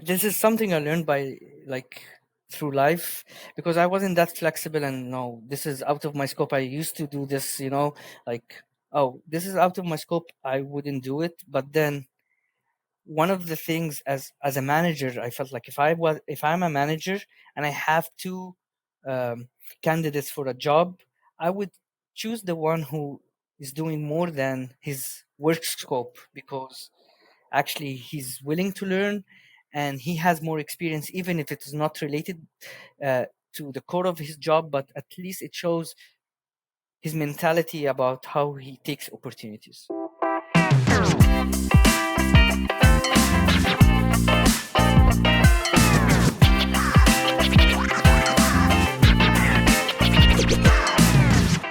this is something I learned by like through life, because I wasn't that flexible and no, this is out of my scope. I used to do this, like, oh, this is out of my scope. I wouldn't do it. But then one of the things as a manager, I felt like if I'm a manager and I have two um, candidates for a job, I would choose the one who is doing more than his work scope, because actually he's willing to learn and he has more experience, even if it is not related uh, to the core of his job, but at least it shows his mentality about how he takes opportunities.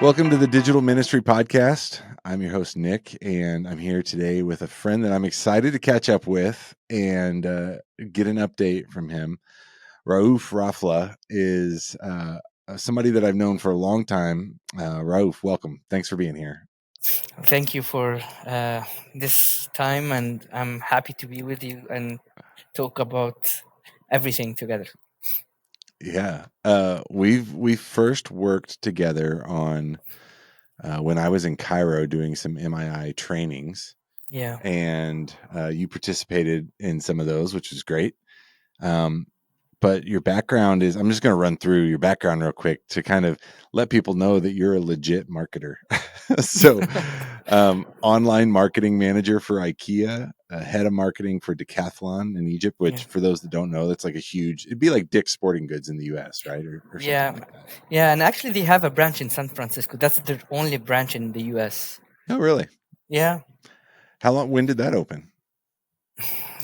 Welcome to the Digital Ministry Podcast. I'm your host, Nick, and I'm here today with a friend that I'm excited to catch up with and get an update from him. Raouf Rafla is somebody that I've known for a long time. Raouf, welcome. Thanks for being here. Thank you for this time, and I'm happy to be with you and talk about everything together. Yeah, we first worked together on when I was in Cairo doing some MII trainings. Yeah. And you participated in some of those, which is great. But your background is, I'm just going to run through your background real quick to kind of let people know that you're a legit marketer. So, online marketing manager for IKEA, head of marketing for Decathlon in Egypt, which Yeah. for those that don't know, that's like it'd be like Dick's Sporting Goods in the US, right? Or Yeah. something like that. Yeah, and actually they have a branch in San Francisco. That's the only branch in the US. Oh, really? Yeah. When did that open?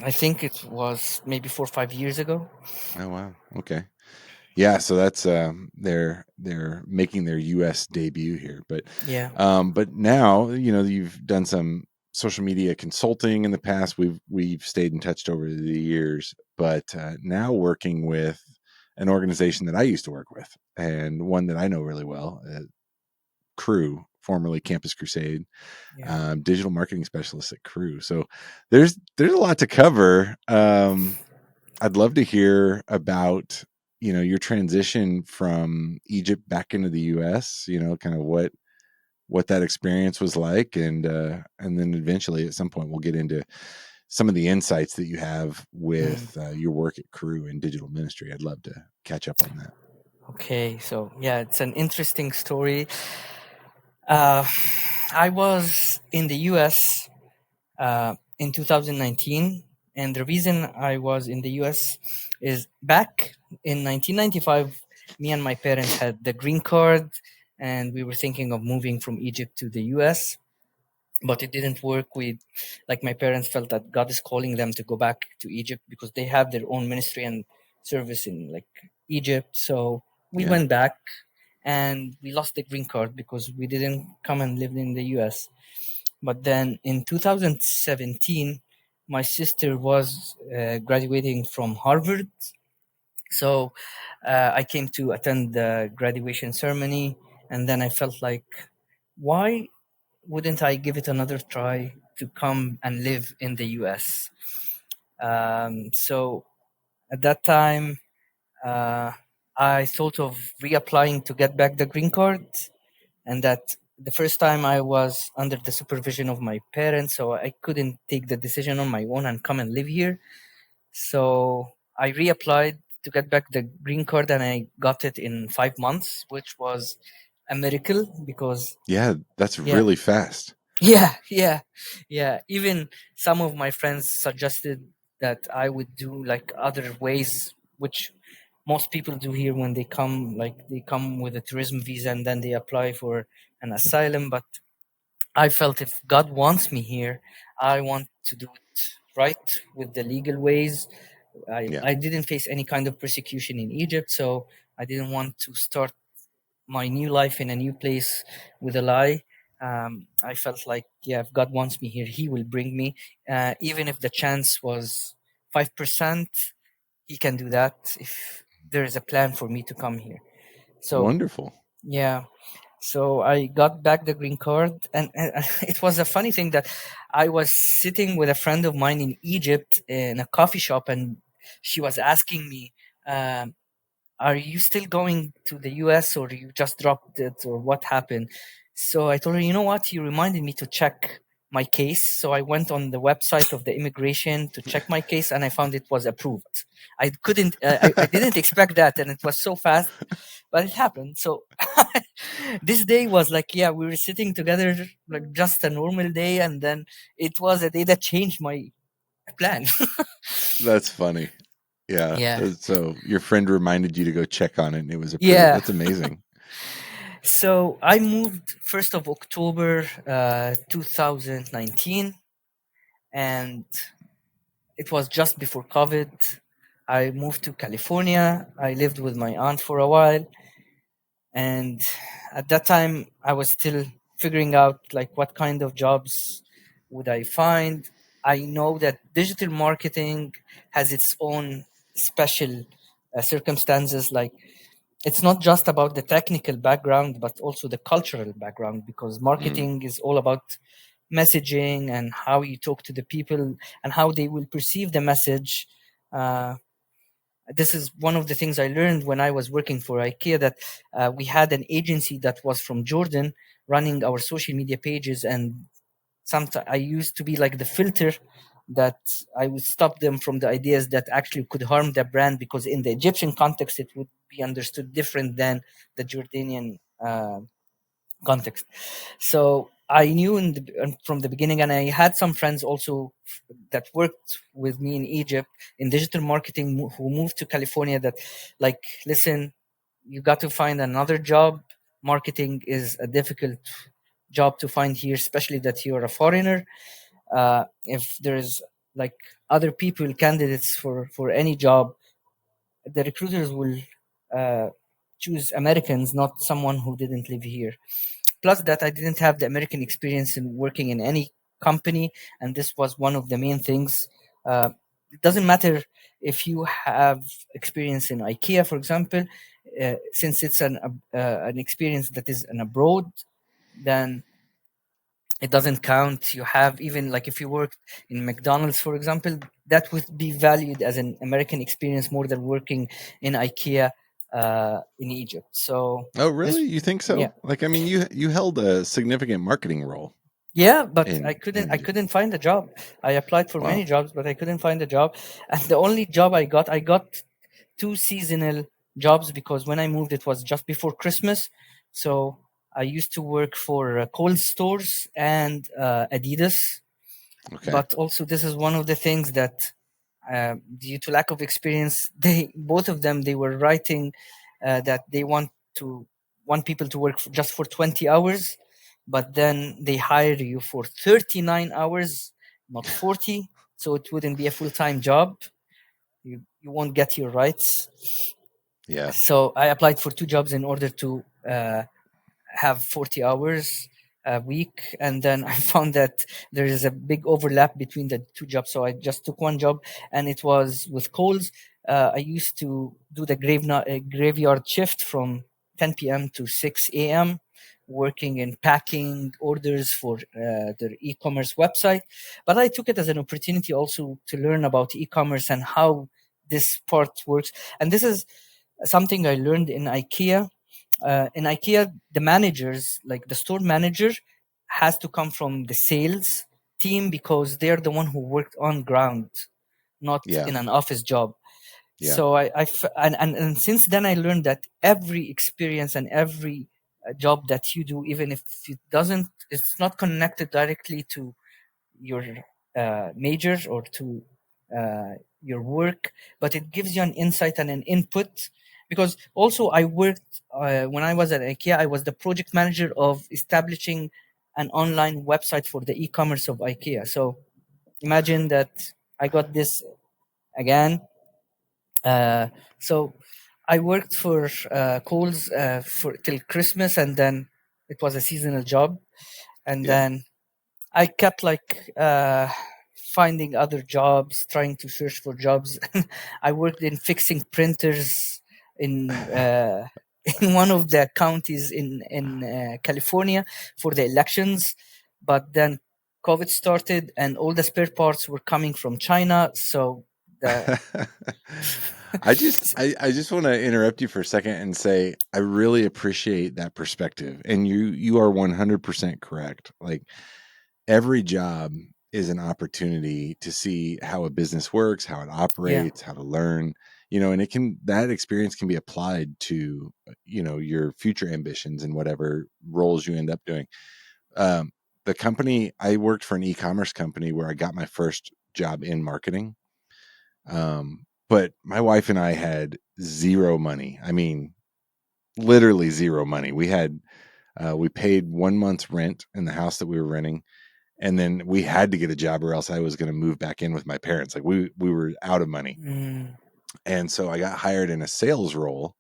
I think it was maybe 4 or 5 years ago. Oh, wow. Okay. Yeah, so that's they're making their U.S. debut here, but Yeah. but now you've done some social media consulting in the past. We've stayed in touch over the years, but now working with an organization that I used to work with and one that I know really well, Crew, formerly Campus Crusade, Yeah. digital marketing specialist at Crew. So there's a lot to cover. I'd love to hear about your transition from Egypt back into the U.S. Kind of what that experience was like, and then eventually at some point we'll get into some of the insights that you have with your work at Crew in digital ministry. I'd love to catch up on that. Okay, so yeah, it's an interesting story. I was in the US in 2019, and the reason I was in the US is back in 1995, me and my parents had the green card, and we were thinking of moving from Egypt to the US, but it didn't work. Like my parents felt that God is calling them to go back to Egypt because they have their own ministry and service in like Egypt. So we Yeah. went back, and we lost the green card because we didn't come and live in the US. But then in 2017, my sister was graduating from Harvard. So I came to attend the graduation ceremony, and then I felt like, why wouldn't I give it another try to come and live in the US? So at that time, uh, I thought of reapplying to get back the green card, and that the first time I was under the supervision of my parents, so I couldn't take the decision on my own and come and live here. So I reapplied to get back the green card, and I got it in 5 months, which was a miracle because Yeah, that's yeah. really fast. Yeah. Even some of my friends suggested that I would do like other ways, which most people do here when they come. Like they come with a tourism visa and then they apply for an asylum. But I felt if God wants me here, I want to do it right with the legal ways. Yeah. I didn't face any kind of persecution in Egypt, so I didn't want to start my new life in a new place with a lie. I felt like, yeah, if God wants me here, He will bring me. Even if the chance was 5%, He can do that if there is a plan for me to come here. So, Wonderful. yeah. So I got back the green card, and it was a funny thing that I was sitting with a friend of mine in Egypt in a coffee shop, and she was asking me, are you still going to the US, or you just dropped it, or what happened? So I told her, you know what? You reminded me to check my case. So I went on the website of the immigration to check my case, and I found it was approved. I didn't expect that, and it was so fast, but it happened. So this day was like, yeah, we were sitting together like just a normal day, and then it was a day that changed my plan. That's funny. Yeah. Yeah. So your friend reminded you to go check on it and it was approved. Yeah. That's amazing. So I moved 1st of October 2019, and it was just before COVID. I moved to California. I lived with my aunt for a while, and at that time I was still figuring out like what kind of jobs would I find. I know that digital marketing has its own special circumstances, like it's not just about the technical background but also the cultural background, because Mm. marketing is all about messaging and how you talk to the people and how they will perceive the message. This is one of the things I learned when I was working for IKEA, that we had an agency that was from Jordan running our social media pages, and sometimes I used to be like the filter that I would stop them from the ideas that actually could harm their brand, because in the Egyptian context it would be understood different than the Jordanian context. So I knew from the beginning, and I had some friends also that worked with me in Egypt in digital marketing who moved to California, that like, listen, you got to find another job. Marketing is a difficult job to find here, especially that you're a foreigner. If there's like other people, candidates for any job, the recruiters will uh, choose Americans, not someone who didn't live here. Plus that I didn't have the American experience in working in any company, and this was one of the main things. It doesn't matter if you have experience in IKEA, for example, since it's an experience that is an abroad, then it doesn't count. You have, even like if you worked in McDonald's, for example, that would be valued as an American experience more than working in IKEA in Egypt. So Oh, really? this, You think yeah. so? Like, I mean, you held a significant marketing role Yeah, but in I Egypt. couldn't find a job. I applied for Wow. many jobs, but I couldn't find a job. And the only job I got two seasonal jobs, because when I moved it was just before Christmas. So I used to work for Kohl's stores and Adidas. Okay. But also this is one of the things that due to lack of experience, they both of them, they were writing that they want people to work just for 20 hours, but then they hire you for 39 hours, not 40. So it wouldn't be a full-time job. You won't get your rights. Yeah. So I applied for two jobs in order to have 40 hours a week, and then I found that there is a big overlap between the two jobs, so I just took one job, and it was with Coles. I used to do the graveyard shift from 10 p.m. to 6 a.m., working in packing orders for their e-commerce website. But I took it as an opportunity also to learn about e-commerce and how this part works. And this is something I learned in IKEA. In IKEA, the managers, like the store manager, has to come from the sales team, because they're the one who worked on ground, not Yeah. in an office job. Yeah. So and since then I learned that every experience and every job that you do, even if it's not connected directly to your major or to uh, your work, but it gives you an insight and an input. Because also I worked when I was at IKEA, I was the project manager of establishing an online website for the e-commerce of IKEA. So imagine that I got this again. Uh, so I worked for Coles for till Christmas, and then it was a seasonal job, and Yeah. then I kept like finding other jobs, trying to search for jobs. I worked in fixing printers in in one of the counties in California for the elections, but then COVID started and all the spare parts were coming from China, so The I just want to interrupt you for a second and say I really appreciate that perspective. And you are 100% correct. Like every job is an opportunity to see how a business works, how it yeah. operates, how to learn, and that experience can be applied to, your future ambitions and whatever roles you end up doing. Um, the company I worked for, an e-commerce company where I got my first job in marketing. But my wife and I had zero money. I mean, literally zero money. We paid 1 month's rent in the house that we were renting, and then we had to get a job or else I was going to move back in with my parents. Like we were out of money. Mm, And so I got hired in a sales role,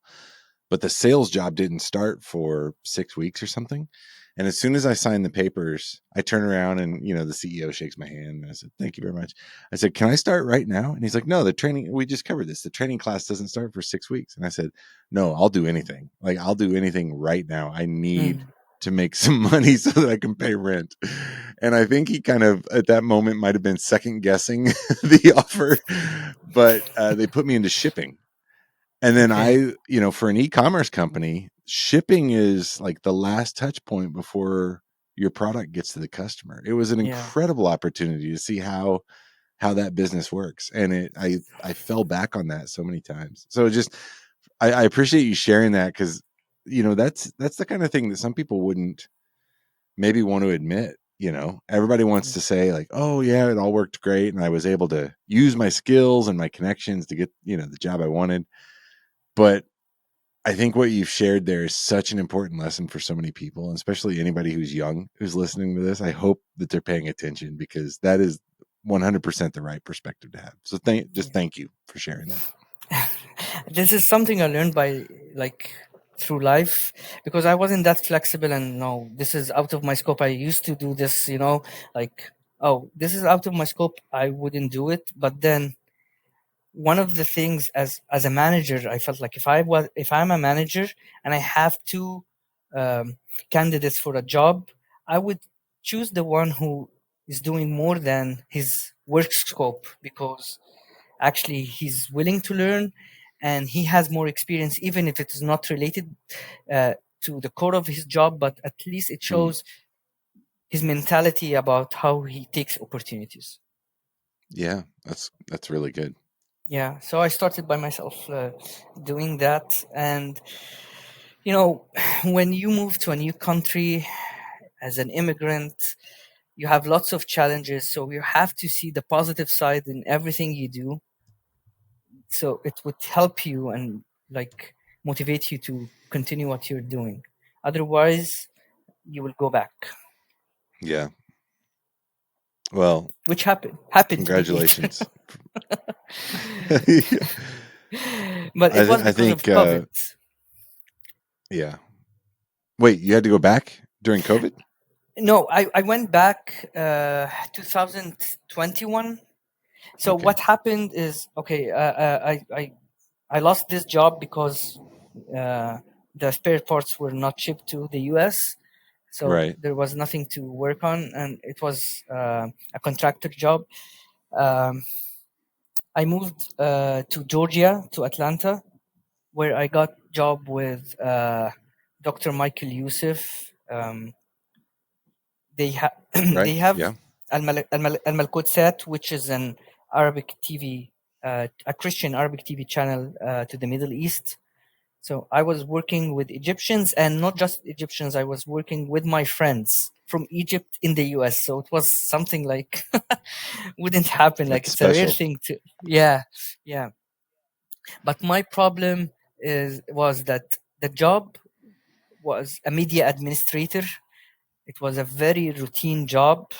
but the sales job didn't start for 6 weeks or something. And as soon as I signed the papers, I turn around and, the CEO shakes my hand and I said, "Thank you very much." I said, "Can I start right now?" And he's like, "No, we just covered this. The training class doesn't start for 6 weeks." And I said, "No, I'll do anything. Like, I'll do anything right now. I need mm, to make some money so that I can pay rent." And I think he kind of, at that moment, might have been second guessing the offer, but they put me into shipping. And then okay. for an e-commerce company, shipping is like the last touch point before your product gets to the customer. It was an Yeah. incredible opportunity to see how that business works. And I fell back on that so many times. So I appreciate you sharing that, because that's the kind of thing that some people wouldn't maybe want to admit. Everybody wants to say like, "Oh yeah, it all worked great and I was able to use my skills and my connections to get, the job I wanted." But I think what you've shared there is such an important lesson for so many people, and especially anybody who's young who's listening to this. I hope that they're paying attention, because that is 100% the right perspective to have. So thank you for sharing that. This is something I learned by like through life, because I wasn't that flexible and no, this is out of my scope. I used to do this, like, oh, this is out of my scope. I wouldn't do it. But then one of the things, as a manager, I felt like if I'm a manager and I have two um, candidates for a job, I would choose the one who is doing more than his work scope, because actually he's willing to learn and he has more experience, even if it is not related uh, to the core of his job, but at least it Hmm. shows his mentality about how he takes opportunities. Yeah, that's really good. Yeah, so I started by myself doing that. And you know when you move to a new country as an immigrant, you have lots of challenges, so you have to see the positive side in everything you do, so it would help you and like motivate you to continue what you're doing. Otherwise you will go back, Yeah. Well, which happened to me later. congratulations. I But it was I because think of COVID. yeah. Wait, you had to go back during COVID? No, I went back 2021. So Okay. what happened is, okay, I lost this job because uh, the spare parts were not shipped to the US, so Right. there was nothing to work on, and it was a contractor job. Um, I moved to Georgia, to Atlanta, where I got job with Dr. Michael Youssef. Right. They have Yeah. Al Malkotsat, which is an Arabic TV, a Christian Arabic TV channel to the Middle East. So I was working with Egyptians, and not just Egyptians. I was working with my friends from Egypt in the US. So it was something like wouldn't happen. Like That's it's a rare special. thing to, yeah, yeah. But my problem was that the job was a media administrator. It was a very routine job,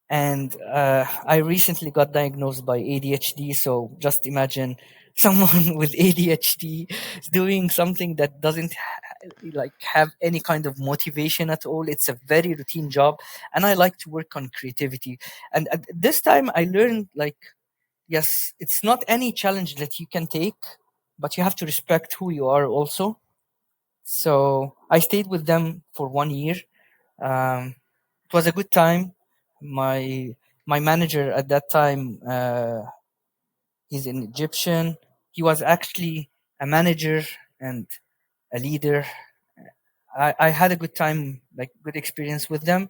and I recently got diagnosed by ADHD. So just imagine someone with ADHD doing something that doesn't like have any kind of motivation at all. It's a very routine job, and I like to work on creativity. And at this time, I learned like, yes, it's not any challenge that you can take, but you have to respect who you are also. So I stayed with them for 1 year. It was a good time. My my manager at that time He's an Egyptian. He was actually a manager and a leader. I had a good time, like good experience with them.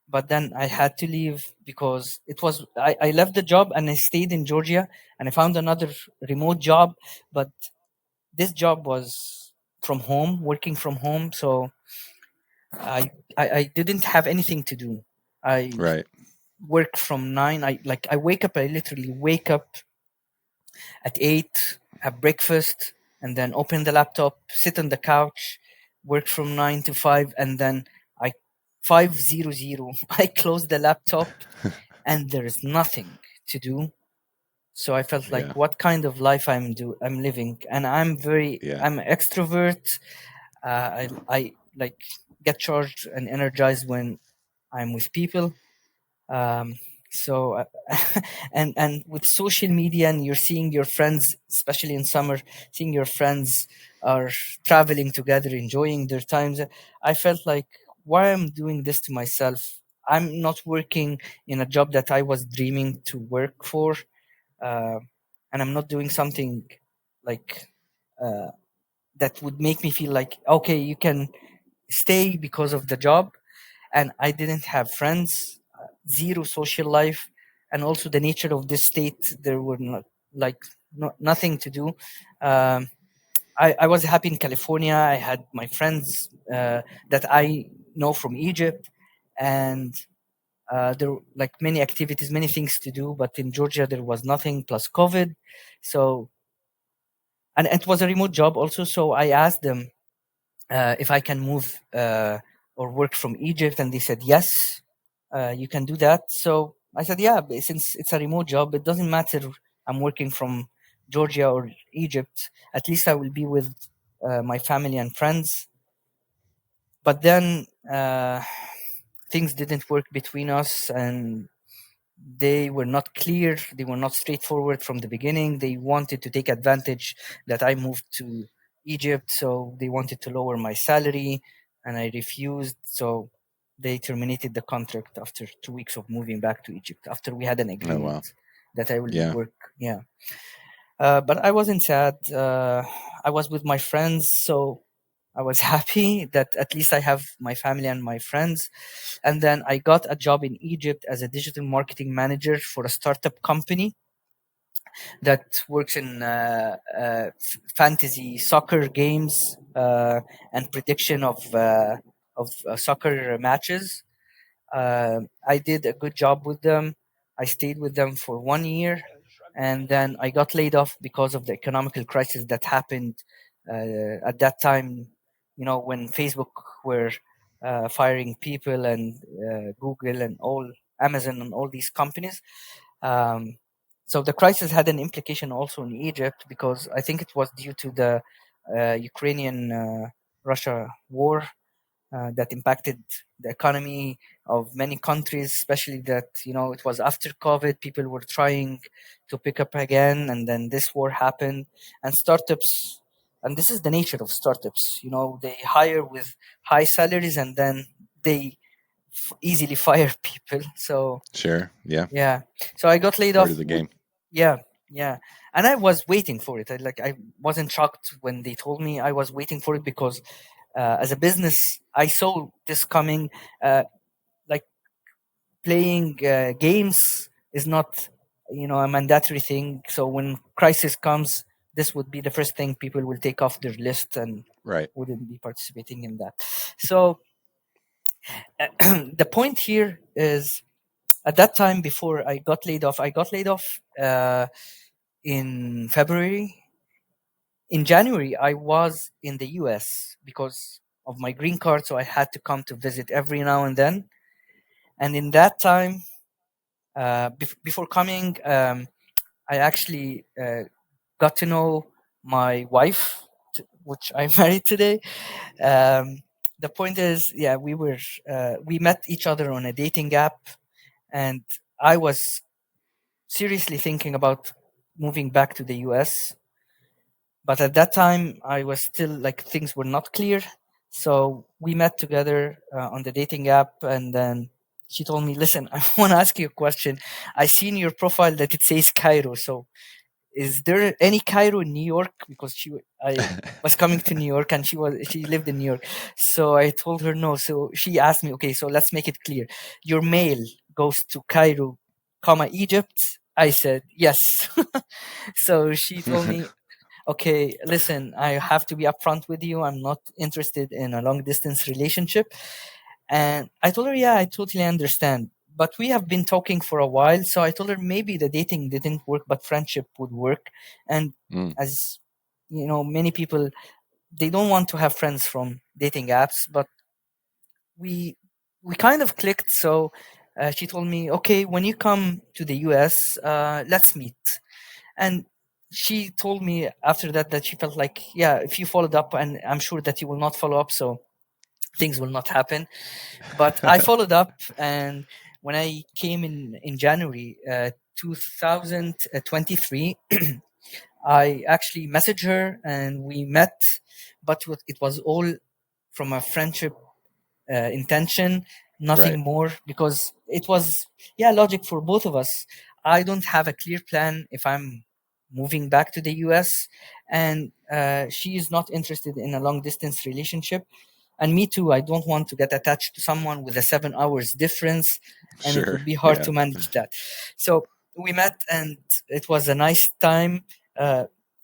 But then I had to leave because I left the job and I stayed in Georgia and I found another remote job. But this job was from home, working from home. So I didn't have anything to do. I Right. work from 9. I wake up, I literally wake up at 8, have breakfast, and then open the laptop, sit on the couch, work from 9 to 5, and then I 500 I close the laptop and there is nothing to do. So I felt Yeah. like what kind of life I'm living, and Yeah. I'm an extrovert. I like get charged and energized when I'm with people. um, so and with social media and you're seeing your friends, especially in summer, seeing your friends are traveling together, enjoying their times, I felt like, why I'm doing this to myself? I'm not working in a job that I was dreaming to work for, uh, and I'm not doing something like uh, that would make me feel like, okay, you can stay because of the job. And I didn't have friends, zero social life, and also the nature of this state, there were not like nothing to do. Um, I was happy in California. I had my friends that I know from Egypt, and there were like many activities, many things to do. But in Georgia, there was nothing plus COVID. So, and it was a remote job also. So I asked them if I can move or work from Egypt, and they said yes, you can do that. So I said, yeah, but since it's a remote job, it doesn't matter. I'm working from Georgia or Egypt. At least I will be with my family and friends. But then things didn't work between us, and they were not clear. They were not straightforward from the beginning. They wanted to take advantage that I moved to Egypt, so they wanted to lower my salary, and I refused. So they terminated the contract after 2 weeks of moving back to Egypt, after we had an Oh wow. agreement that I will Yeah. work. Yeah. But I wasn't sad. I was with my friends, so I was happy that at least I have my family and my friends. And then I got a job in Egypt as a digital marketing manager for a startup company that works in fantasy soccer games and prediction of soccer matches. I did a good job with them. I stayed with them for 1 year, and then I got laid off because of the economical crisis that happened at that time. You know, when Facebook were firing people, and Google and all Amazon and all these companies. Um, so the crisis had an implication also in Egypt, because I think it was due to the Ukrainian Russia war that impacted the economy of many countries, especially that, you know, it was after COVID, people were trying to pick up again, and then this war happened. And startups, and this is the nature of startups, you know, they hire with high salaries, and then they easily fire people. So Sure. Yeah. yeah, so I got laid Part off of the with, game. yeah, yeah. And I was waiting for it. I wasn't shocked when they told me. I was waiting for it because as a business, I saw this coming. Like playing games is not, you know, a mandatory thing. So when crisis comes, this would be the first thing people will take off their list and Right. wouldn't be participating in that. So the point here is, at that time before I got laid off in February. In January, I was in the US because of my green card, so I had to come to visit every now and then. And in that time, before coming, I actually got to know my wife, which I'm married today. Um, the point is, yeah, we met each other on a dating app, and I was seriously thinking about moving back to the US. But at that time, I was still like, things were not clear. So we met together on the dating app, and then she told me, "Listen, I want to ask you a question. I see in your profile that it says Cairo. So is there any Cairo in New York? Because I was coming to New York, and she lived in New York. So I told her no. So she asked me, okay, so let's make it clear. Your mail goes to Cairo, Egypt. I said yes. So she told me, okay, listen, I have to be upfront with you. I'm not interested in a long distance relationship. And I told her, yeah, I totally understand. But we have been talking for a while. So I told her maybe the dating didn't work, but friendship would work. And Mm, as you know, many people, they don't want to have friends from dating apps, but we we kind of clicked. So she told me, okay, when you come to the US, let's meet. And she told me after that she felt like, yeah, if you followed up, and I'm sure that you will not follow up, so things will not happen. But I followed up, and when I came in January 2023, I actually messaged her and we met, but it was all from a friendship intention, nothing right. more, because it was, yeah, logic for both of us. I don't have a clear plan if I'm moving back to the US, and she is not interested in a long distance relationship, and me too. I don't want to get attached to someone with a 7 hours difference, and it Sure. would be hard Yeah. to manage that. So we met, and it was a nice time.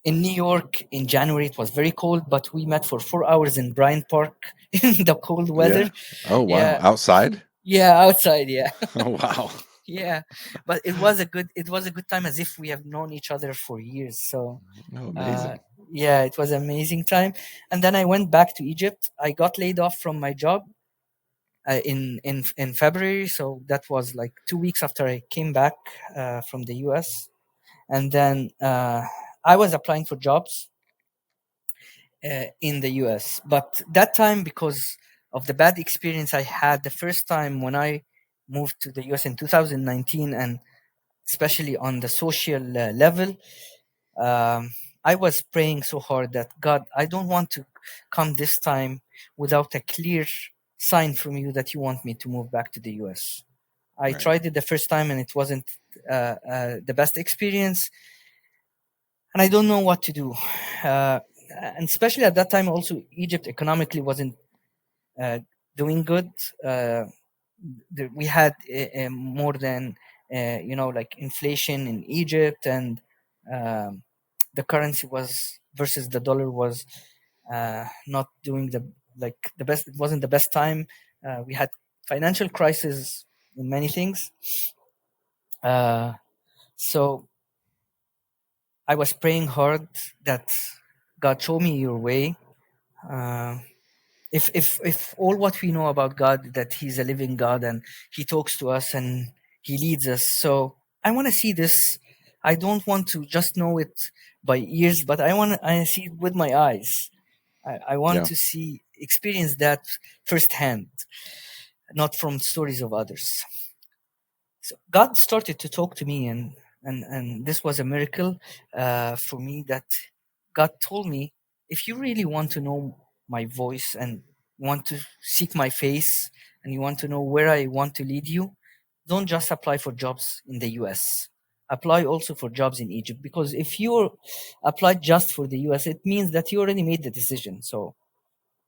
In New York in January, it was very cold, but we met for 4 hours in Bryant Park in the cold weather. Yeah. Oh, wow. Yeah, Outside? yeah, outside. Yeah, Oh, wow. yeah. But it was a good time, as if we have known each other for years. So Oh, uh, amazing. yeah, it was an amazing time. And then I went back to Egypt. I got laid off from my job in February. So that was like 2 weeks after I came back from the US. And then I was applying for jobs in the US. But that time, because of the bad experience I had the first time when I moved to the US in 2019, and especially on the social level, um, I was praying so hard that, God, I don't want to come this time without a clear sign from you that you want me to move back to the US. I Right. tried it the first time, and it wasn't the best experience, and I don't know what to do. Uh, and especially at that time, also Egypt economically wasn't uh, doing good. Uh, we had more than like inflation in Egypt, and um, the currency was versus the dollar was not doing the best. It wasn't the best time. We had financial crisis in many things. Uh, so I was praying hard that, God, show me your way. Uh, if all what we know about God, that He's a living God and He talks to us and He leads us, so I want to see this. I don't want to just know it by ears, but I see it with my eyes. I want Yeah. to experience that firsthand, not from stories of others. So God started to talk to me, and this was a miracle for me, that God told me, if you really want to know my voice and want to seek my face, and you want to know where I want to lead you, don't just apply for jobs in the US. Apply also for jobs in Egypt, because if you apply just for the US, it means that you already made the decision. So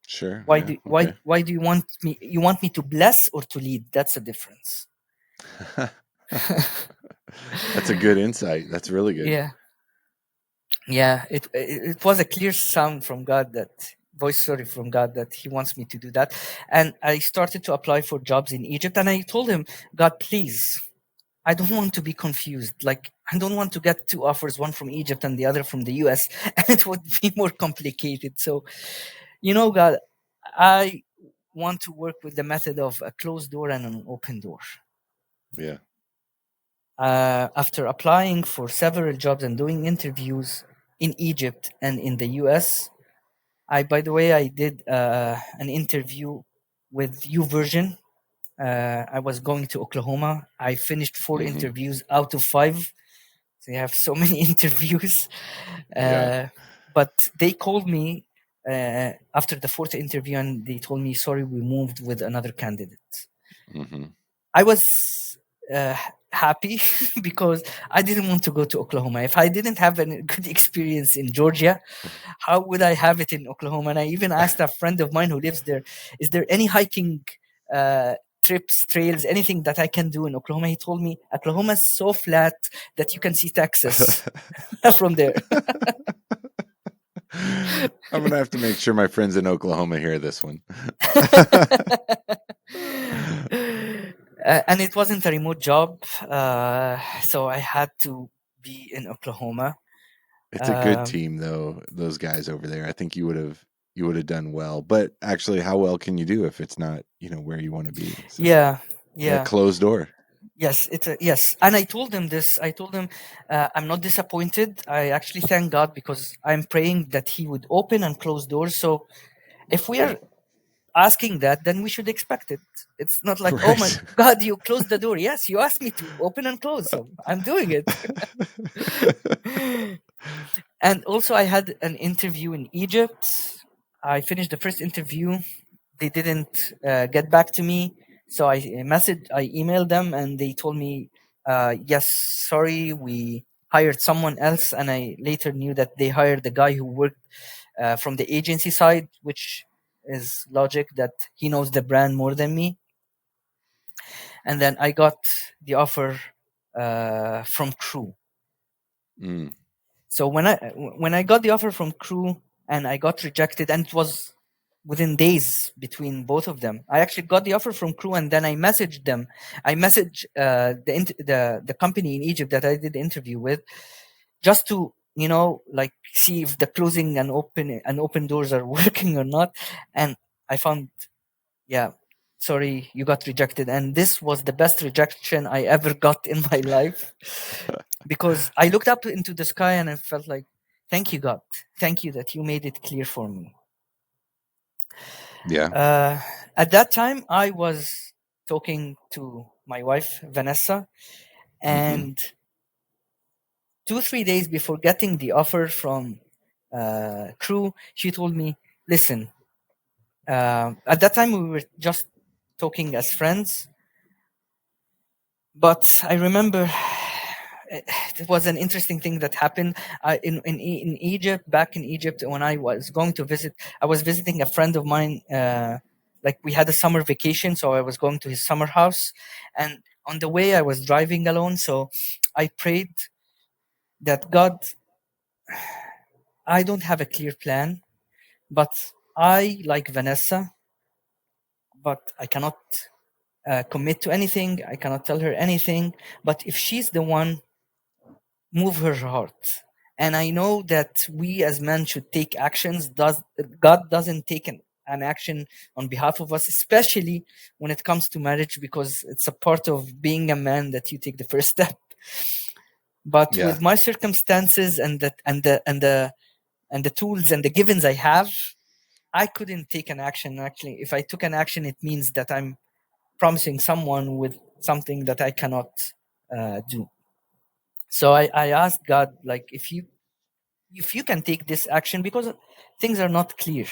Sure. Yeah. Okay. why do you want me to bless or to lead? That's a difference. That's a good insight. That's really good. Yeah, yeah. It was a clear sound from God, that voice, sorry, from God, that He wants me to do that. And I started to apply for jobs in Egypt, and I told Him, God, please, I don't want to be confused. Like, I don't want to get two offers, one from Egypt and the other from the US, and it would be more complicated. So, God, I want to work with the method of a closed door and an open door. Yeah. After applying for several jobs and doing interviews in Egypt and in the US, by the way, I did an interview with YouVersion. I was going to Oklahoma. I finished four Hmm. interviews out of five. So you have so many interviews. Yeah. Uh, but they called me after the fourth interview, and they told me, sorry, we moved with another candidate. Hmm. I was uh, happy because I didn't want to go to Oklahoma. If I didn't have a good experience in Georgia, how would I have it in Oklahoma? And I even asked a friend of mine who lives there, is there any hiking uh, trips, trails, anything that I can do in Oklahoma? He told me Oklahoma is so flat that you can see Texas from there. I'm gonna have to make sure my friends in Oklahoma hear this one. And it wasn't a remote job, so I had to be in Oklahoma. It's a good team, though. Those guys over there, I think you would have done well. But actually, how well can you do if it's not where you want to be? So, yeah, closed door. Yes, yes. And I told them this. I told them I'm not disappointed. I actually thank God because I'm praying that He would open and close doors. So if we are asking that, then we should expect it. It's not like, oh my Right. God, you closed the door. Yes, you asked me to open and close, so I'm doing it. And also, I had an interview in Egypt. I finished the first interview. They didn't get back to me, so I emailed them, and they told me, yes, sorry, we hired someone else. And I later knew that they hired the guy who worked from the agency side, which is logic that he knows the brand more than me. And then I got the offer from Crew. Mm. So when I got the offer from Crew and I got rejected, and it was within days between both of them. I actually got the offer from Crew, and then I messaged them. I messaged the company in Egypt that I did the interview with, just to like see if the closing and open doors are working or not. And I found, yeah, sorry, you got rejected. And this was the best rejection I ever got in my life, because I looked up into the sky and I felt like, thank you, God, thank you that you made it clear for me. Yeah. At that time, I was talking to my wife, Vanessa, and 2-3 days before getting the offer from Crew, she told me, listen, at that time we were just talking as friends, but I remember it was an interesting thing that happened in Egypt. Back in Egypt, when I was going to visit, I was visiting a friend of mine. Like, we had a summer vacation, so I was going to his summer house, and on the way I was driving alone. So I prayed that, God, I don't have a clear plan, but I like Vanessa, but I cannot commit to anything. I cannot tell her anything. But if she's the one, move her heart. And I know that we as men should take actions. God doesn't take an action on behalf of us, especially when it comes to marriage, because it's a part of being a man that you take the first step. But with my circumstances and the tools and the givens I have, I couldn't take an action. Actually, if I took an action, it means that I'm promising someone with something that I cannot do. So I asked God, like, if you can take this action, because things are not clear.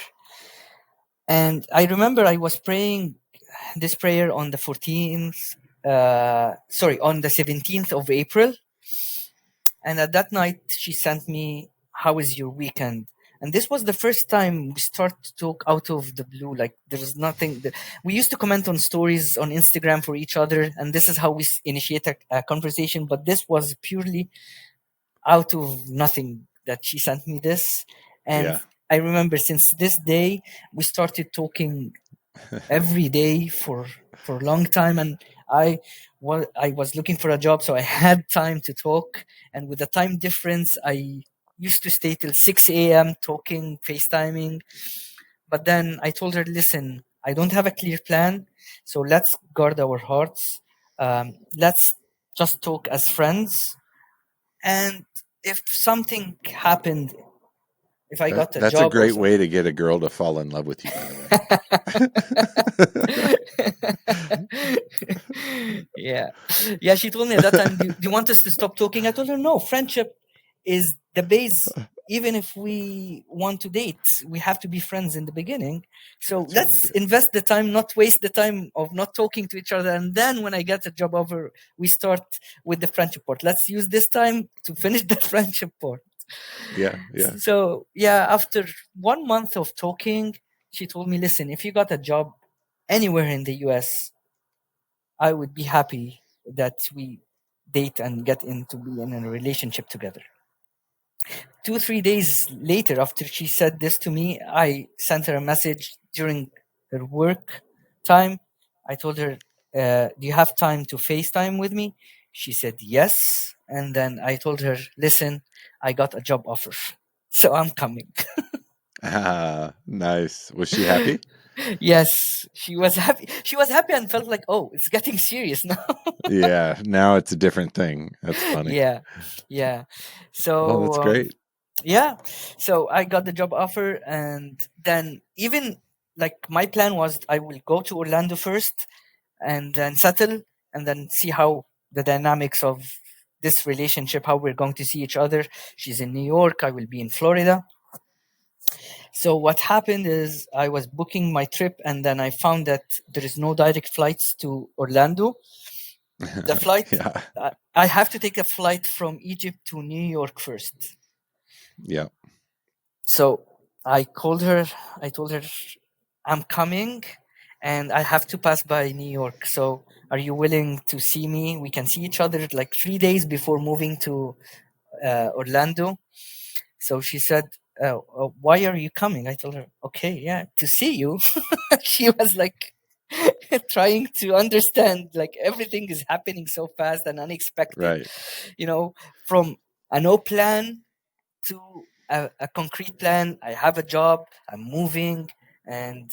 And I remember I was praying this prayer on the 14th, on the 17th of April. And at that night, she sent me, how is your weekend? And this was the first time we start to talk out of the blue. Like, there's nothing. We used to comment on stories on Instagram for each other, and this is how we initiate a conversation. But this was purely out of nothing that she sent me this. And I remember since this day, we started talking every day for a long time. And I was looking for a job, so I had time to talk. And with the time difference, I used to stay till 6 a.m. talking, FaceTiming. But then I told her, listen, I don't have a clear plan, so let's guard our hearts. Let's just talk as friends. And if something happened, if I got a That's a job, great way to get a girl to fall in love with you, by the way. Yeah, she told me at that time, do you want us to stop talking? I told her, no, friendship is the base even if we want to date, we have to be friends in the beginning. So That's really let's good. invest the time, not waste the time of not talking to each other. And then when I get a job offer, we start with the friendship part. Let's use this time to finish the friendship part. Yeah, yeah. So yeah, after 1 month of talking, she told me, listen, if you got a job anywhere in the US, I would be happy that we date and get into be in a relationship together. 2 3 days later, after she said this to me, I sent her a message during her work time. I told her, do you have time to FaceTime with me? She said yes. And then I told her, listen, I got a job offer. So I'm coming. Ah, nice. Was she happy? Yes, she was happy. She was happy and felt like, oh, it's getting serious now. Yeah, now it's a different thing. That's funny. Yeah, yeah. Oh, that's So great. yeah, so I got the job offer, and then even like my plan was I will go to Orlando first, and then settle, and then see how the dynamics of this relationship, how we're going to see each other. She's in New York, I will be in Florida. So what happened is I was booking my trip, and then I found that there is no direct flights to Orlando. The flight, Yeah, I have to take a flight from Egypt to New York first. yeah. So I called her. I told her I'm coming, and I have to pass by New York. So are you willing to see me? We can see each other like 3 days before moving to Orlando. So she said, "Why are you coming?" I told her, "Okay, yeah, to see you." She was like trying to understand, like everything is happening so fast and unexpected. Right. You know, from a no plan to a concrete plan. I have a job. I'm moving, and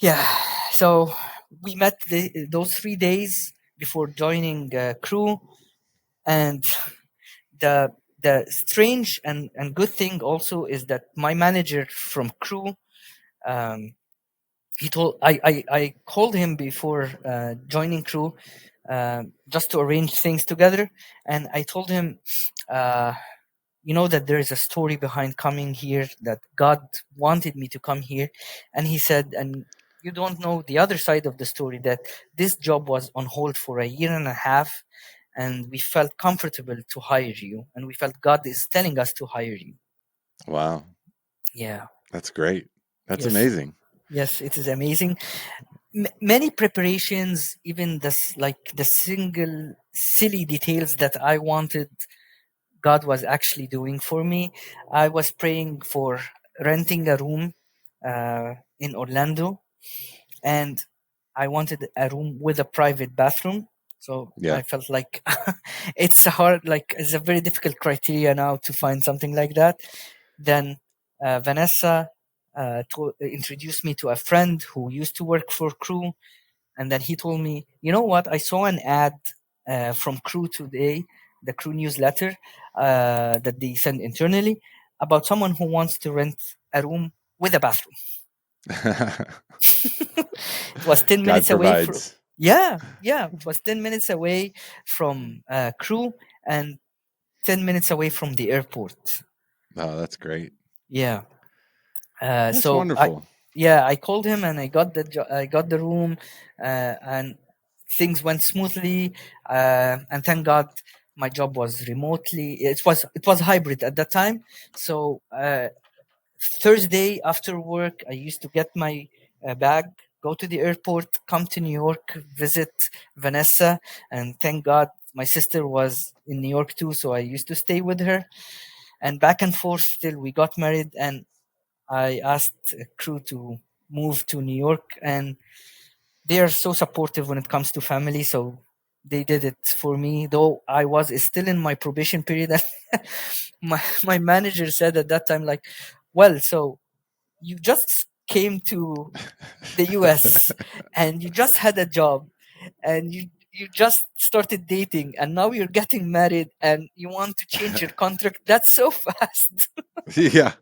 yeah. So we met those 3 days before joining crew, and the strange and good thing also is that my manager from crew, um, he told I called him before joining crew, just to arrange things together, and I told him, uh, you know that there is a story behind coming here, that God wanted me to come here. And he said, and you don't know the other side of the story, that this job was on hold for a year and a half, and we felt comfortable to hire you, and we felt God is telling us to hire you. Wow. Yeah. That's great. That's Yes. amazing. Yes, it is amazing. Many preparations, even this, like the single silly details that I wanted, God was actually doing for me. I was praying for renting a room in Orlando, and I wanted a room with a private bathroom. So Yeah. I felt like it's a hard, like it's a very difficult criteria now to find something like that. Then Vanessa introduced me to a friend who used to work for Crew, and then he told me, you know what? I saw an ad from Crew today, the Crew newsletter that they send internally, about someone who wants to rent a room with a bathroom. It was 10 God minutes away from, provides. yeah, it was 10 minutes away from Crew, and 10 minutes away from the airport. Oh, that's great. Yeah. That's So wonderful. I called him, and I got the room, and things went smoothly, and thank God my job was remotely. It was hybrid at that time. So Thursday after work, I used to get my bag, go to the airport, come to New York, visit Vanessa, and thank God my sister was in New York too, so I used to stay with her, and back and forth till we got married. And I asked Crew to move to New York, and they are so supportive when it comes to family. So they did it for me, though I was still in my probation period. My manager said at that time, like, well, so you just came to the US and you just had a job, and you just started dating, and now you're getting married and you want to change your contract. That's so fast. Yeah.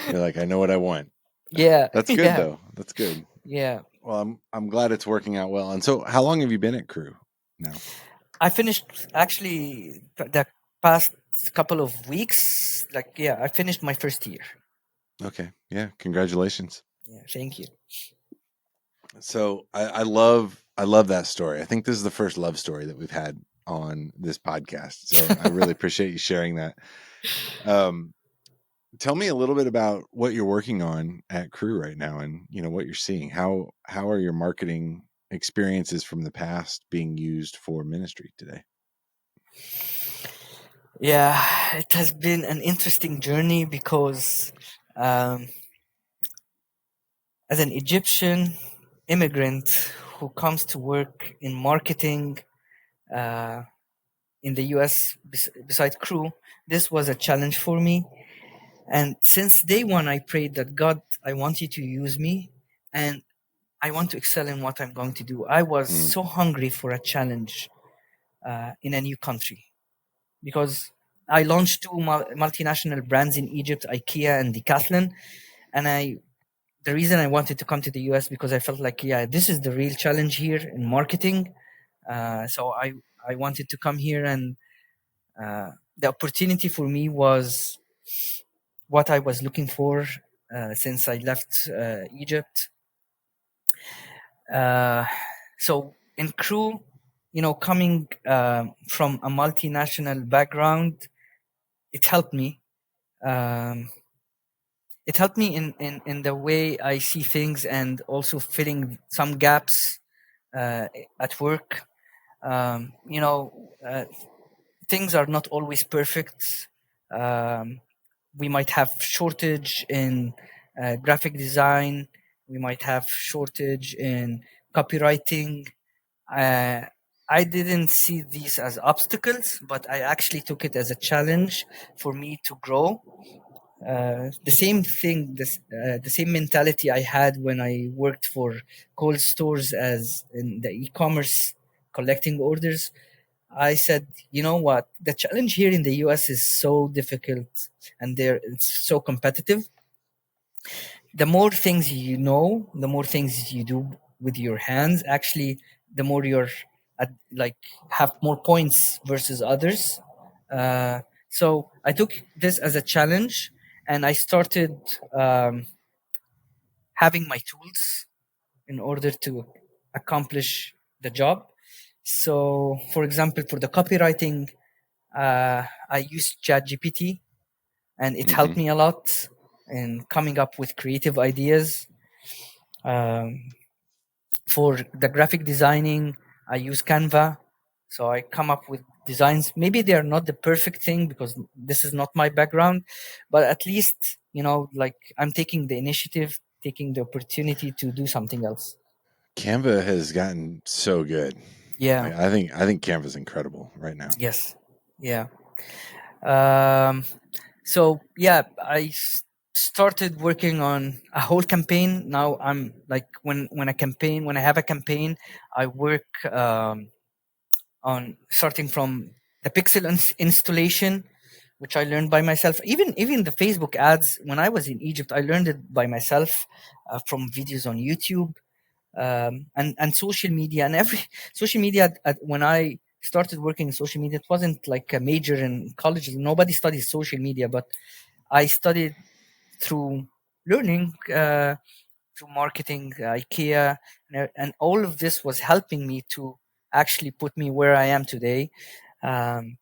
You're like, I know what I want. Yeah. That's good Yeah. though. That's good. Yeah. Well, I'm glad it's working out well. And so how long have you been at Crew now? I finished actually the past couple of weeks. Like, yeah, I finished my first year. Okay. Yeah. Congratulations. Yeah, thank you. So I love that story. I think this is the first love story that we've had on this podcast. So I really appreciate you sharing that. Um, tell me a little bit about what you're working on at Crew right now, and what you're seeing. How are your marketing experiences from the past being used for ministry today? Yeah, it has been an interesting journey because um, as an Egyptian immigrant who comes to work in marketing uh, in the US beside Crew, this was a challenge for me. And since day one, I prayed that God, I want you to use me and I want to excel in what I'm going to do. I was Mm, so hungry for a challenge in a new country because I launched two multinational brands in Egypt, IKEA and Decathlon. And the reason I wanted to come to the US because I felt like, yeah, this is the real challenge here in marketing. So I wanted to come here, and the opportunity for me was what I was looking for since I left Egypt. Uh, so in Crew, coming from a multinational background, it helped me. Um, it helped me in the way I see things and also filling some gaps uh, at work. Um, you know, uh, Things are not always perfect. Um, we might have shortage in graphic design. We might have shortage in copywriting. uh, I didn't see these as obstacles, but I actually took it as a challenge for me to grow. The same thing, the same mentality I had when I worked for cold stores as in the e-commerce collecting orders. I said, you know what? The challenge here in the US is so difficult and it's so competitive. The more things you know, the more things you do with your hands, actually, the more you're like have more points versus others. So I took this as a challenge and I started um, having my tools in order to accomplish the job. So, for example, for the copywriting, I used ChatGPT, and it helped hmm me a lot in coming up with creative ideas. Um, for the graphic designing, I use Canva, so I come up with designs. Maybe they are not the perfect thing because this is not my background, but at least like I'm taking the initiative, taking the opportunity to do something else. Canva has gotten so good. Yeah. I think Canva's incredible right now. Yes. Yeah. Um, so yeah, started working on a whole campaign. Now I'm like when I have a campaign, I work on starting from the pixel installation, which I learned by myself. Even the Facebook ads when I was in Egypt, I learned it by myself from videos on YouTube and social media and every social media. When I started working in social media, it wasn't like a major in colleges. Nobody studies social media, but I studied through learning, through marketing, IKEA, and all of this was helping me to actually put me where I am today. Um,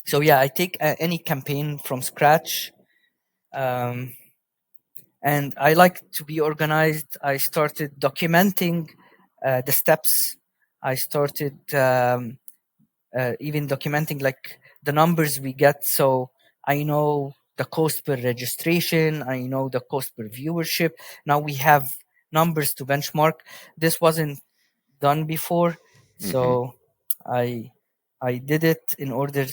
so yeah, I take any campaign from scratch, um, and I like to be organized. I started documenting the steps. I started even documenting like the numbers we get, so I know the cost per registration, I know the cost per viewership. Now we have numbers to benchmark. This wasn't done before, hmm so i I did it in order,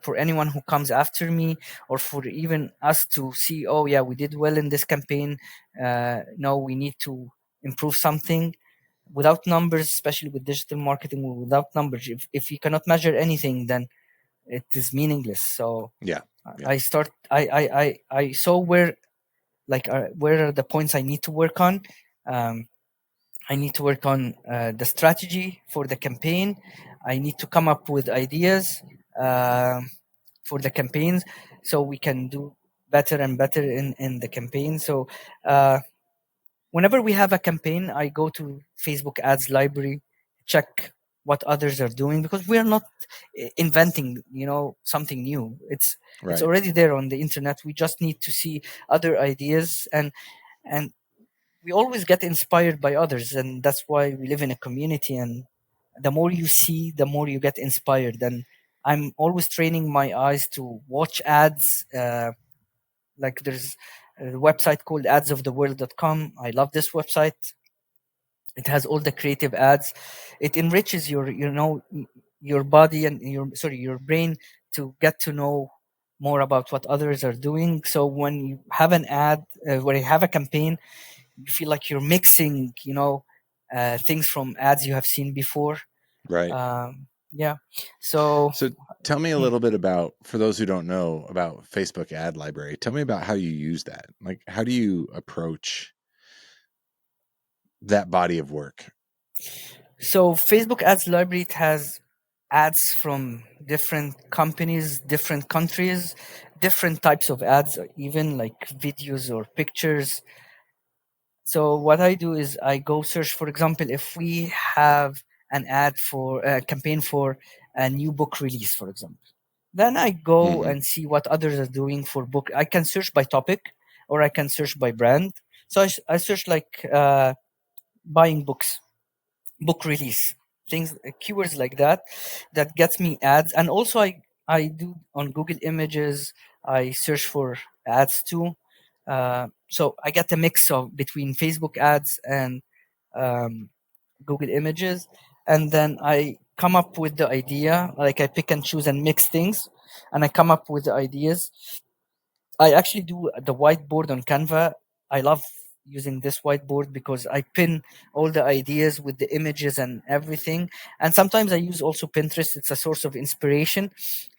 for anyone who comes after me, or for even us to see, oh yeah, we did well in this campaign. No, we need to improve something. Without numbers, especially with digital marketing, without numbers, if you cannot measure anything, then it is meaningless. So Yeah. Yeah. I start I saw where are the points I need to work on. um, I need to work on the strategy for the campaign. I need to come up with ideas. um for the campaigns, so we can do better and better in the campaign. So whenever we have a campaign, I go to Facebook ads library, check what others are doing, because we are not inventing, something new. It's Right. already there on the internet. We just need to see other ideas, and we always get inspired by others, and that's why we live in a community. And the more you see, the more you get inspired. And I'm always training my eyes to watch ads. Like there's a website called adsoftheworld.com. I love this website. It has all the creative ads. It enriches your body and your brain to get to know more about what others are doing. So when you have an ad, when you have a campaign, you feel like you're mixing, things from ads you have seen before. Right. Yeah. So So tell me a mm, little bit about, for those who don't know about Facebook ad library, tell me about how you use that. Like, how do you approach that body of work? so Facebook ads library, it has ads from different companies, different countries, different types of ads, even like videos or pictures. So what I do is I go search, for example, if we have an ad for a campaign for a new book release, for example, then I go Mm-hmm. and see what others are doing for book. I can search by topic or I can search by brand. So I search like buying books, book release, things, keywords like that, that gets me ads. And also I do on Google Images, I search for ads too. So I get a mix of between Facebook ads and um, Google Images, and then I come up with the idea. Like I pick and choose and mix things, and I come up with the ideas. I actually do the whiteboard on Canva. I love using this whiteboard because I pin all the ideas with the images and everything. And sometimes I use also Pinterest. It's a source of inspiration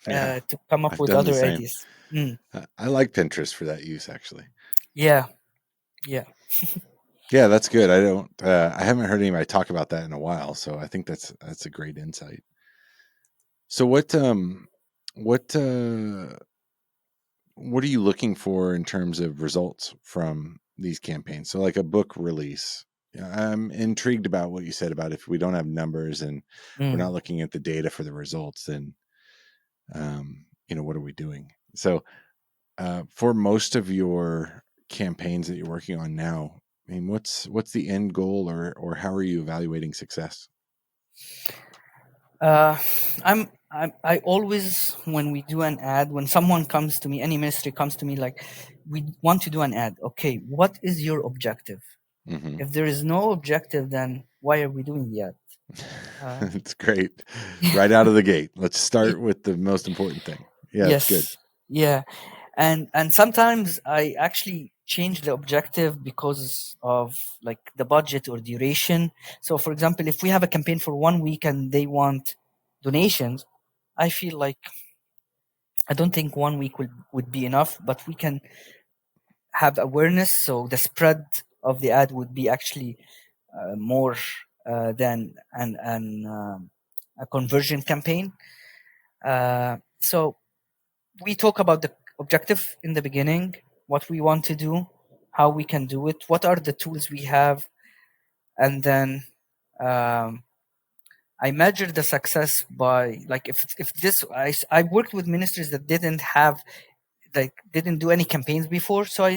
Yeah, to come up I've with done the other same. ideas. Mm, I like Pinterest for that use, actually. yeah, yeah. Yeah, that's good. I haven't heard anybody talk about that in a while, so I think that's a great insight. So what what are you looking for in terms of results from these campaigns? So like a book release. Yeah, I'm intrigued about what you said about if we don't have numbers and we're not Mm. looking at the data for the results, then what are we doing? So for most of your campaigns that you're working on now, I mean, what's the end goal, or how are you evaluating success? Uh, I always, when we do an ad, when someone comes to me, any ministry comes to me, like, we want to do an ad. Okay, what is your objective? Hmm. If there is no objective, then why are we doing the ad? Uh, It's great. Right out of the gate. Let's start with the most important thing. Yeah, it's good. yes, yeah, and sometimes I actually change the objective because of like the budget or duration. So, for example, if we have a campaign for 1 week and they want donations, I feel like I don't think 1 week would be enough, but we can have awareness. So the spread of the ad would be actually more than a conversion campaign. So we talk about the objective in the beginning, what we want to do, how we can do it, what are the tools we have, and then um, I measure the success by, like, if this I worked with ministries that didn't have, like, didn't do any campaigns before. So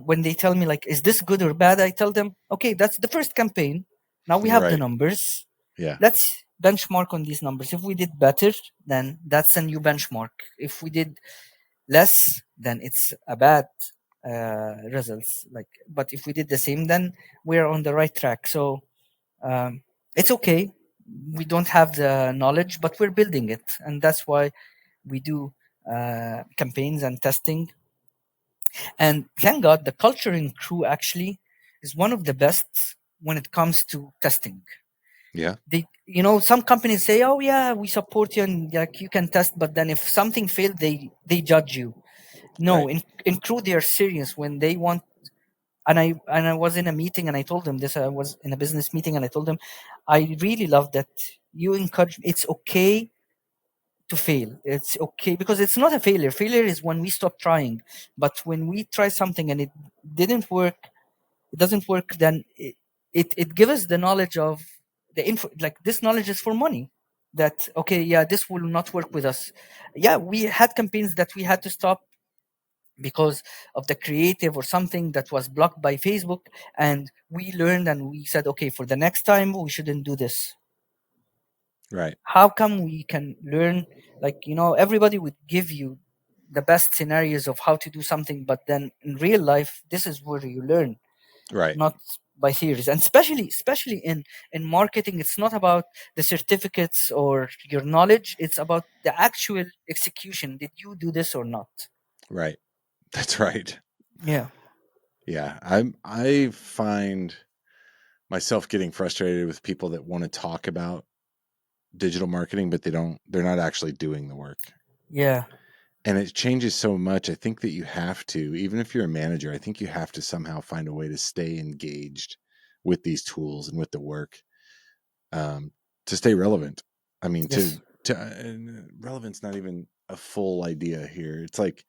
when they tell me, like, is this good or bad, I tell them, okay, that's the first campaign. Now we have the Right. numbers. Yeah. Let's benchmark on these numbers. If we did better, then that's a new benchmark. If we did less, then it's a bad results. Like, but if we did the same, then we're on the right track. So um, it's okay. We don't have the knowledge, but we're building it, and that's why we do campaigns and testing. And thank God, the culture in crew actually is one of the best when it comes to testing. Yeah. Some companies say, "Oh yeah, we support you and like you can test," but then if something failed, they judge you. No, Right. in crew they are serious when they want. And I was in a meeting and I told them this. I was in a business meeting and I told them, I really love that you encourage. It's okay to fail. It's okay because it's not a failure. Failure is when we stop trying. But when we try something and it didn't work, it doesn't work, then it gives us the knowledge of the info. Like this knowledge is for money. That okay, yeah, this will not work with us. Yeah, we had campaigns that we had to stop because of the creative or something that was blocked by Facebook, and we learned and we said, okay, for the next time we shouldn't do this. Right. How come we can learn, like, everybody would give you the best scenarios of how to do something, but then in real life this is where you learn, Right. not by theories. And especially in marketing, it's not about the certificates or your knowledge, it's about the actual execution. Did you do this or not? Right. That's right. Yeah. Yeah. I find myself getting frustrated with people that want to talk about digital marketing, but they're not actually doing the work. Yeah. And it changes so much. I think that you have to, even if you're a manager, I think you have to somehow find a way to stay engaged with these tools and with the work, to stay relevant. I mean, Yes. relevance, not even a full idea here. It's like,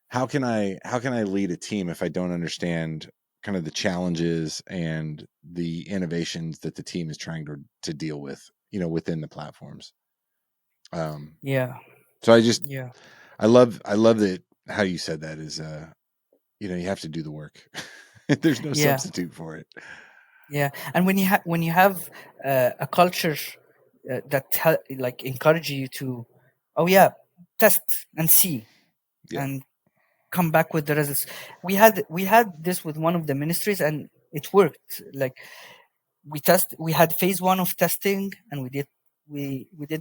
how can I lead a team if I don't understand kind of the challenges and the innovations that the team is trying to deal with, within the platforms. Yeah. So Yeah. I love that how you said that is, you have to do the work. There's no Yeah. substitute for it. Yeah. And when you have a culture that like encourage you to, oh yeah, test and see Yeah. and come back with the results. We had this with one of the ministries and it worked. Like we had phase one of testing, and we did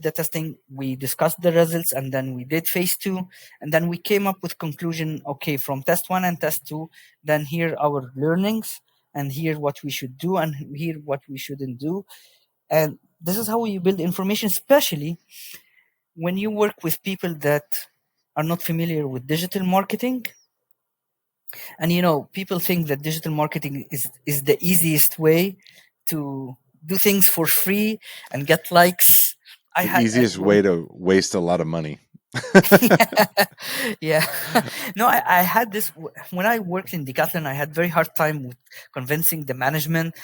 the testing, we discussed the results, and then we did phase two, and then we came up with conclusion. Okay, from test one and test two, then here our learnings, and here what we should do, and here what we shouldn't do. And this is how you build information, especially when you work with people that are not familiar with digital marketing. And people think that digital marketing is the easiest way to do things for free and get likes. I The had easiest way to waste a lot of money. yeah. No, I had this when I worked in Decathlon. I had very hard time with convincing the management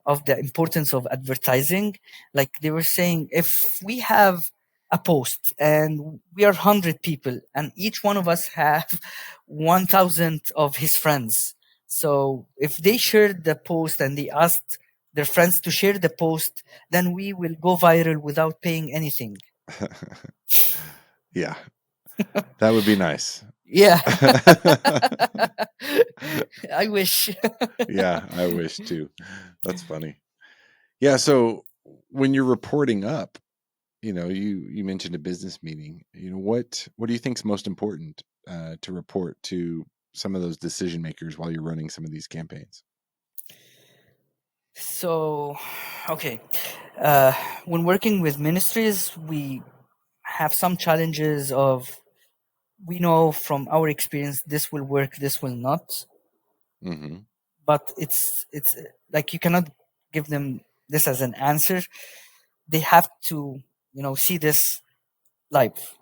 of the importance of advertising. Like they were saying, if we have a post and we are 100 people and each one of us have 1,000 of his friends, so if they shared the post and they asked their friends to share the post, then we will go viral without paying anything. Yeah. That would be nice. Yeah. I wish. Yeah, I wish too. That's funny. Yeah, so when you're reporting up, you mentioned a business meeting. What do you think is most important to report to some of those decision makers while you're running some of these campaigns? So, okay. Uh, when working with ministries, we have some challenges of, we know from our experience this will work, this will not. Mm-hmm. But it's like you cannot give them this as an answer. They have to see this live.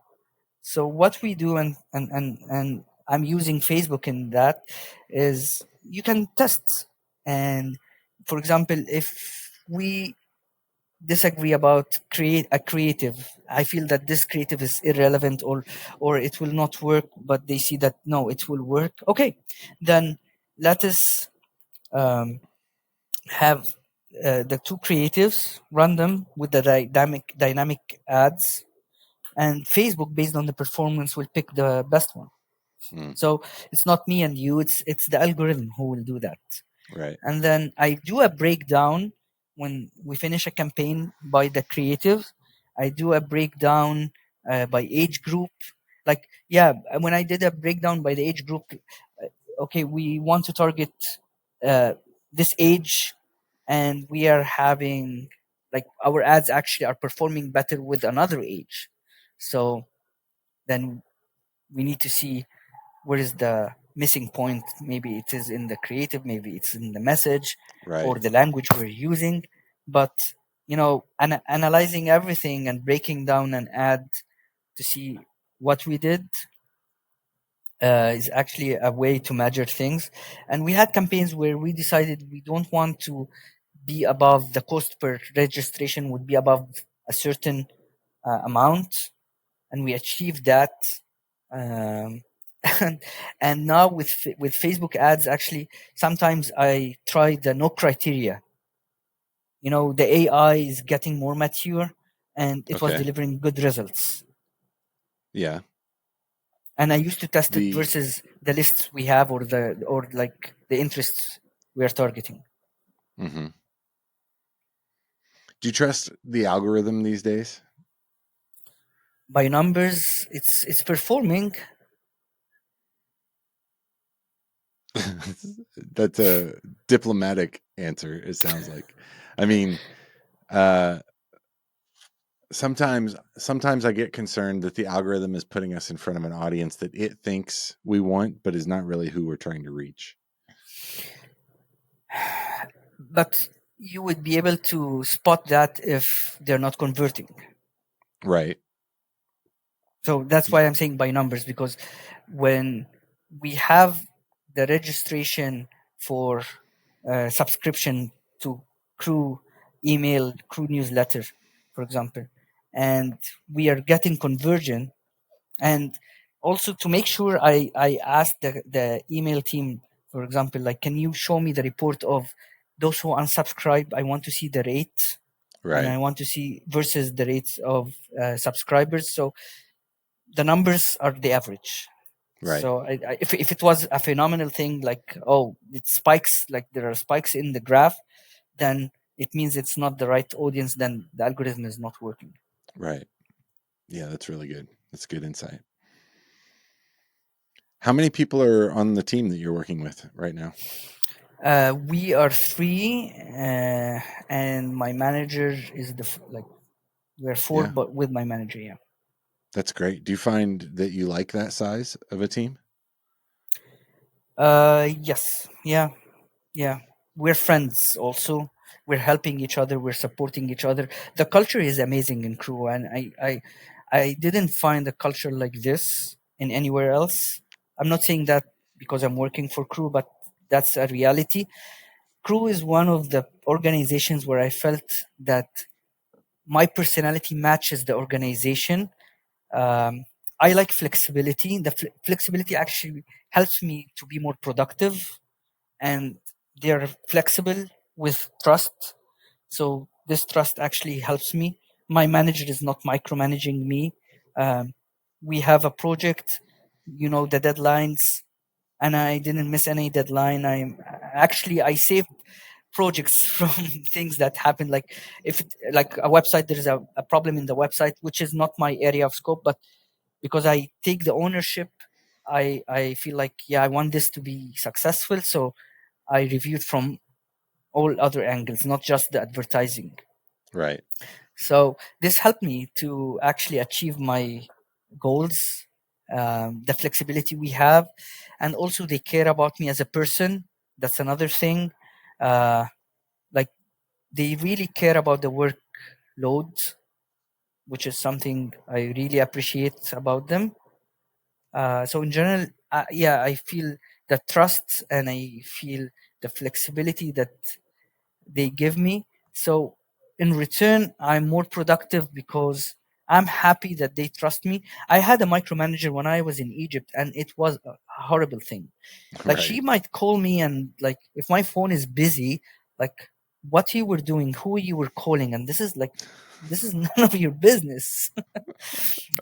So what we do, and I'm using Facebook in that, is you can test. And for example, if we disagree about create a creative, I feel that this creative is irrelevant, or it will not work, but they see that no, it will work. Okay, then let us have the two creatives, run them with the dynamic ads, and Facebook, based on the performance, will pick the best one. Mm, So it's not me and you, it's the algorithm who will do that. right. And then I do a breakdown when we finish a campaign by the creative. I do a breakdown by age group. Like, yeah, when I did a breakdown by the age group, okay, we want to target uh, this age, and we are having, like, our ads actually are performing better with another age. So then we need to see where is the missing point. Maybe it is in the creative, maybe it's in the message Right. or the language we're using. But analyzing everything and breaking down an ad to see what we did is actually a way to measure things. And we had campaigns where we decided we don't want to be above the cost per registration would be above a certain amount, and we achieved that. Um, and and now with Facebook ads, actually, sometimes I try the no criteria. You know, the AI is getting more mature, and it was Okay. delivering good results. Yeah. And I used to test it The versus the lists we have or like the interests we are targeting. hmm Do you trust the algorithm these days? By numbers, it's performing. That's a diplomatic answer, it sounds like. I mean, uh sometimes I get concerned that the algorithm is putting us in front of an audience that it thinks we want, but is not really who we're trying to reach. But you would be able to spot that if they're not converting. Right. So that's why I'm saying by numbers, because when we have the registration for subscription to Crew email, Crew newsletter, for example, and we are getting conversion, and also to make sure I asked the email team, for example, like, can you show me the report of those who unsubscribe? I want to see the rate, and Right. I want to see versus the rates of subscribers. So the numbers are the average. Right. So if it was a phenomenal thing, like, oh, it spikes, like there are spikes in the graph, then it means it's not the right audience, then the algorithm is not working. Right. Yeah, that's really good. That's good insight. How many people are on the team that you're working with right now? We are three, and my manager is like we're four, Yeah, but with my manager, yeah. that's great. Do you find that you like that size of a team? Yes, yeah, yeah. We're friends also. We're helping each other. We're supporting each other. The culture is amazing in Crew, and I didn't find a culture like this in anywhere else. I'm not saying that because I'm working for Crew, but that's a reality. Crew is one of the organizations where I felt that my personality matches the organization. Um, I like flexibility. The flexibility actually helps me to be more productive, and they are flexible with trust. So this trust actually helps me. My manager is not micromanaging me. Um, we have a project, you know, the deadlines, and I didn't miss any deadline. I saved projects from things that happened. Like if like a website, there is a problem in the website, which is not my area of scope, but because I take the ownership, I feel like, yeah, I want this to be successful. So I reviewed from all other angles, not just the advertising. Right. So this helped me to actually achieve my goals, the flexibility we have, and also they care about me as a person. That's another thing. Uh, like they really care about the workload, which is something I really appreciate about them. So in general, yeah, I feel the trust and I feel the flexibility that they give me. So in return, I'm more productive because I'm happy that they trust me. I had a micromanager when I was in Egypt, and it was a horrible thing. Like she Right. might call me, and like if my phone is busy, like what you were doing, who you were calling, and this is none of your business.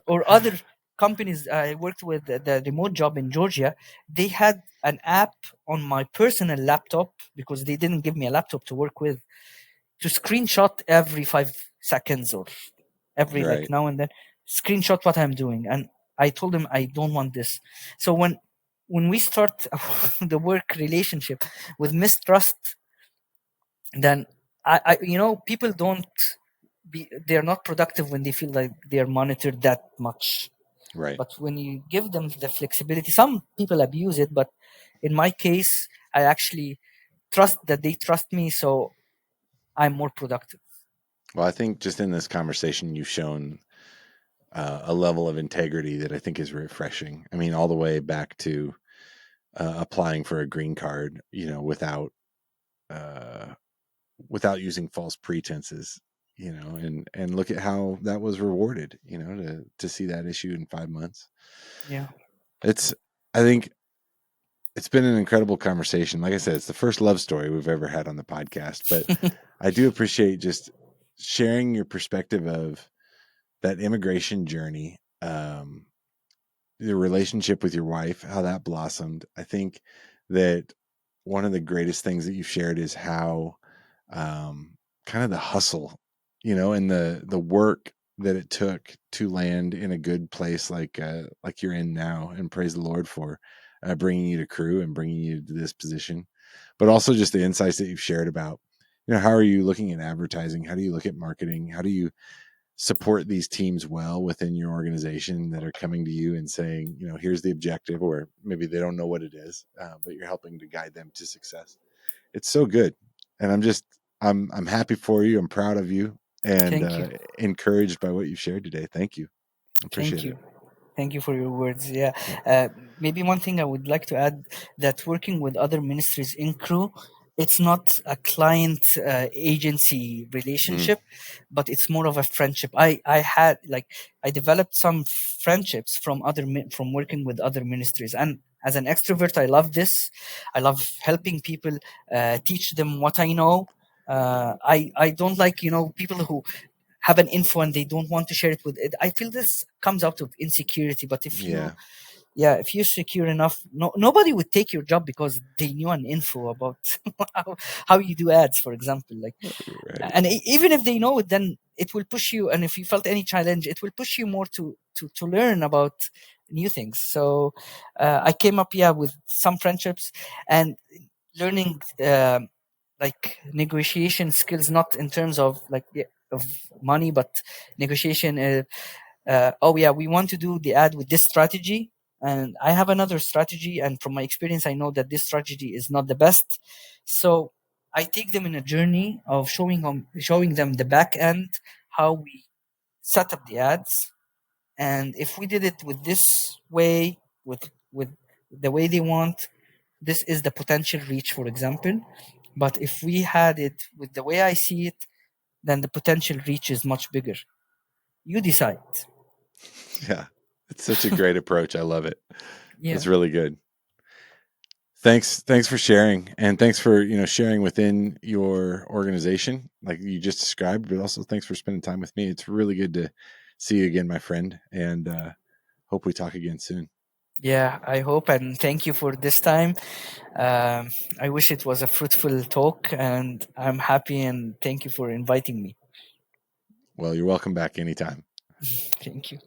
Or other companies I worked with, the remote job in Georgia, they had an app on my personal laptop because they didn't give me a laptop to work with, to screenshot every 5 seconds or every like Right. now and then, screenshot what I'm doing. And I told them I don't want this. So when we start the work relationship with mistrust, then people don't they're not productive when they feel like they're monitored that much. Right. But when you give them the flexibility, some people abuse it, but in my case, I actually trust that they trust me, so I'm more productive. Well, I think just in this conversation, you've shown a level of integrity that I think is refreshing. I mean, all the way back to applying for a green card, uh, without using false pretenses, and look at how that was rewarded, to see that issue in 5 months. Yeah. It's, I think it's been an incredible conversation. Like I said, it's the first love story we've ever had on the podcast, but I do appreciate just sharing your perspective of that immigration journey, the relationship with your wife, how that blossomed. I think that one of the greatest things that you've shared is how, kind of the hustle, and the work that it took to land in a good place like you're in now, and praise the Lord for bringing you to Crew and bringing you to this position, but also just the insights that you've shared about, how are you looking at advertising? How do you look at marketing? How do you support these teams well within your organization that are coming to you and saying, here's the objective, or maybe they don't know what it is, but you're helping to guide them to success. It's so good. And I'm happy for you. I'm proud of you, and Thank you. encouraged by what you've shared today. Thank you. Thank Appreciate it. you. Thank you for your words. Yeah. Yeah. Maybe one thing I would like to add, that working with other ministries in Crew, it's not a client agency Mm, relationship, but it's more of a friendship. I developed some friendships from working with other ministries, and as an extrovert, I love this. I love helping people, teach them what I know. I don't like people who have an info and they don't want to share it with it. I feel this comes out of insecurity. But if you, yeah. yeah, if you're secure enough, nobody would take your job because they knew an info about how, how you do ads, for example. Like, Right. and even if they know it, then it will push you. And if you felt any challenge, it will push you more to learn about new things. So I came up, yeah, with some friendships and learning. Like negotiation skills, not in terms of like, yeah, of money, but negotiation. Oh yeah, we want to do the ad with this strategy, and I have another strategy, and from my experience, I know that this strategy is not the best. So I take them in a journey of showing them the back end, how we set up the ads, and if we did it with this way, with the way they want, this is the potential reach, for example. But if we had it with the way I see it, then the potential reach is much bigger. You decide. Yeah. It's such a great approach. I love it. Yeah. That's really good. Thanks for sharing, and thanks for sharing within your organization like you just described, but also thanks for spending time with me. It's really good to see you again, my friend, and hope we talk again soon. Yeah, I hope, and thank you for this time. I wish it was a fruitful talk, and I'm happy, and thank you for inviting me. Well, you're welcome back anytime. Thank you.